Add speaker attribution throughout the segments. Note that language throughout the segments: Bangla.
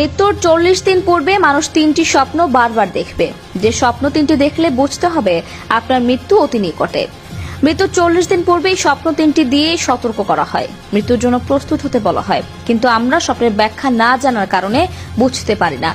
Speaker 1: মৃত্যুর 40 দিন পূর্বে মানুষ 3টি স্বপ্ন বারবার দেখবে। যে স্বপ্ন 3টি দেখলে বুঝতে হবে আপনার মৃত্যু অতি নিকটে। মৃত্যুর 40 দিন পূর্বেই স্বপ্ন 3টি দিয়ে সতর্ক করা হয়, মৃত্যুর জন্য প্রস্তুত হতে বলা হয়। কিন্তু আমরা স্বপ্নের ব্যাখ্যা না জানার কারণে বুঝতে পারি না।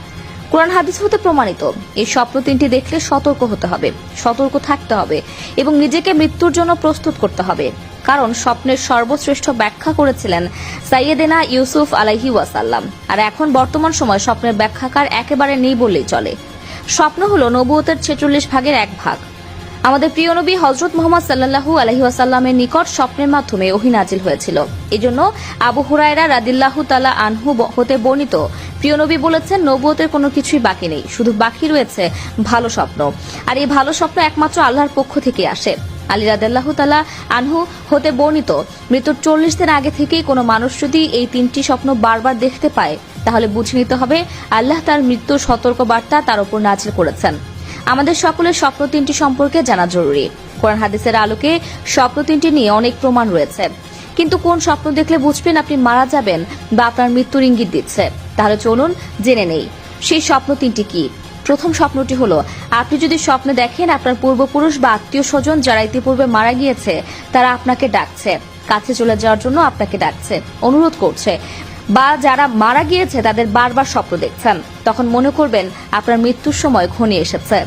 Speaker 1: কোরআন হাদিস হতে প্রমাণিত এই স্বপ্ন 3টি দেখলে সতর্ক হতে হবে, সতর্ক থাকতে হবে এবং নিজেকে মৃত্যুর জন্য প্রস্তুত করতে হবে। কারণ স্বপ্নের সর্বশ্রেষ্ঠ ব্যাখ্যা করেছিলেন সাইয়েদেনা ইউসুফ আলাইহি ওয়াসাল্লাম। আর এখন বর্তমান সময় স্বপ্নের ব্যাখ্যাকার একেবারে নেই বললেই চলে। স্বপ্ন হলো নবুয়তের 46 ভাগের এক ভাগ। আমাদের প্রিয় নবী হযরত মুহাম্মদ সাল্লাল্লাহু আলাইহি ওয়াসাল্লামের নিকট স্বপ্নের মাধ্যমে ওহী নাজিল হয়েছিল। এজন্য আবু হুরায়রা রাদিয়াল্লাহু তাআলা আনহু হতে বর্ণিত, প্রিয় নবী বলেছেন, নবুয়তের কোনো কিছুই বাকি নেই, শুধু বাকি রয়েছে ভালো স্বপ্ন। আর এই ভালো স্বপ্ন একমাত্র আল্লাহর পক্ষ থেকে আসে। আলী রাদিয়াল্লাহু তাআলা আনহু হতে বর্ণিত, মৃত্যুর 40 দিন আগে থেকেই কোনো মানুষ যদি এই 3টি স্বপ্ন বারবার দেখতে পায়, তাহলে বুঝে নিতে হবে আল্লাহ তার মৃত্যুর সতর্ক বার্তা তার উপর নাজিল করেছেন। আমাদের সকলের স্বপ্ন 3টি সম্পর্কে জানা জরুরি। কোরআন হাদিসের আলোকে স্বপ্ন 3টি নিয়ে অনেক প্রমাণ রয়েছে। কিন্তু কোন স্বপ্ন দেখলে বুঝবেন আপনি মারা যাবেন বা আপনার মৃত্যুর ইঙ্গিত দিচ্ছে? তাহলে চলুন জেনে নেই সেই স্বপ্ন 3টি কি। প্রথম স্বপ্নটি হলো, আপনি যদি স্বপ্নে দেখেন আপনার পূর্বপুরুষ বা আত্মীয় স্বজন যারা ইতিপূর্বে মারা গিয়েছে তারা আপনাকে ডাকছে, কাছে চলে যাওয়ার জন্য আপনাকে ডাকছে, অনুরোধ করছে, বা যারা মারা গিয়েছে তাদের বারবার স্বপ্ন দেখছেন, তখন মনে করবেন আপনার মৃত্যুর সময় ঘনিয়ে এসেছে।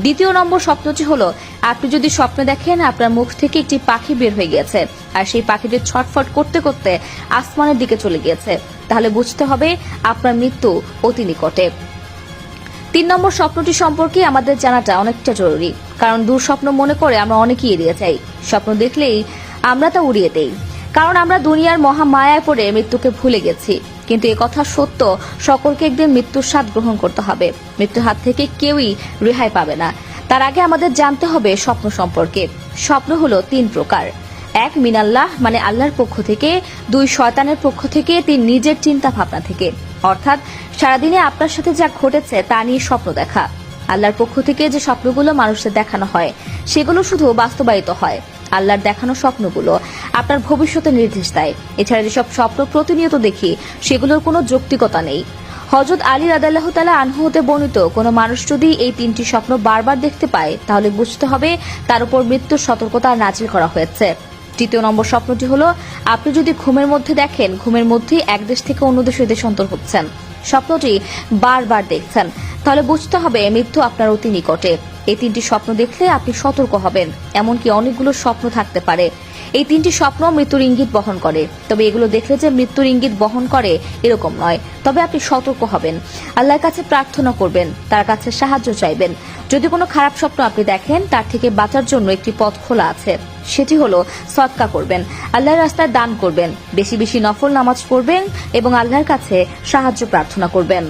Speaker 1: দ্বিতীয় নম্বর স্বপ্নটি হলো, আপনি যদি স্বপ্নে দেখেন আপনার মুখ থেকে একটি পাখি বের হয়ে গিয়েছে আর সেই পাখিটি ছটফট করতে করতে আসমানের দিকে চলে গিয়েছে, তাহলে বুঝতে হবে আপনার মৃত্যু অতি নিকটে। 3 নম্বর স্বপ্নটি সম্পর্কে আমাদের জানাটা অনেকটা জরুরি, কারণ দুঃস্বপ্ন মনে করে আমরা অনেকেই এড়িয়ে যাই। স্বপ্ন দেখলেই আমরা তা উড়িয়ে দেই, কারণ আমরা দুনিয়ার মহামায়ায় পড়ে মৃত্যুকে ভুলে গেছি। কিন্তু একথা সত্য, সকলকে একদিন মৃত্যুর স্বাদ গ্রহণ করতে হবে। মৃত্যুর হাত থেকে কেউই রেহাই পাবে না। তার আগে আমাদের জানতে হবে স্বপ্ন সম্পর্কে। স্বপ্ন হলো 3 প্রকার। 1 মিনাল্লাহ মানে আল্লাহর পক্ষ থেকে, 2 শয়তানের পক্ষ থেকে, 3 নিজের চিন্তা ভাবনা থেকে। অর্থাৎ সারাদিনে আপনার সাথে যা ঘটেছে তা নিয়ে স্বপ্ন দেখা। আল্লাহর পক্ষ থেকে যে স্বপ্নগুলো মানুষের দেখানো হয় সেগুলো শুধু বাস্তবায়িত হয়। আল্লাহর দেখানো স্বপ্নগুলো আপনার ভবিষ্যতে নির্দেশ দেয়। এছাড়া যেসব স্বপ্ন প্রতিনিয়ত দেখি সেগুলোর কোনো যৌক্তিকতা নেই। হযরত আলী রাদিয়াল্লাহু তাআলা আনহু হতে বর্ণিত, কোনো মানুষ যদি এই 3টি স্বপ্ন বারবার দেখতে পায় তাহলে বুঝতে হবে তার উপর মৃত্যুর সতর্কতা নাজিল করা হয়েছে। তৃতীয় নম্বর স্বপ্নটি হলো, আপনি যদি ঘুমের মধ্যে দেখেন ঘুমের মধ্যেই এক দেশ থেকে অন্য দেশে দেশান্তর হচ্ছেন, স্বপ্নটি বারবার দেখছেন, তাহলে বুঝতে হবে মৃত্যু আপনার অতি নিকটে। এই 3টি স্বপ্ন দেখলে আপনি সতর্ক হবেন। এমনকি অনেকগুলো স্বপ্ন থাকতে পারে এই 3টি স্বপ্ন মৃত্যুর ইঙ্গিত বহন করে, তবে এগুলো দেখলে যে মৃত্যুর ইঙ্গিত বহন করে এরকম নয়। তবে আপনি সতর্ক হবেন, আল্লাহর কাছে প্রার্থনা করবেন, তার কাছে সাহায্য চাইবেন। যদি কোনো খারাপ স্বপ্ন আপনি দেখেন তার থেকে বাঁচার জন্য একটি পথ খোলা আছে, সেটি হলো সদকা করবেন, আল্লাহর রাস্তায় দান করবেন, বেশি বেশি নফল নামাজ পড়বেন এবং আল্লাহর কাছে সাহায্য প্রার্থনা করবেন।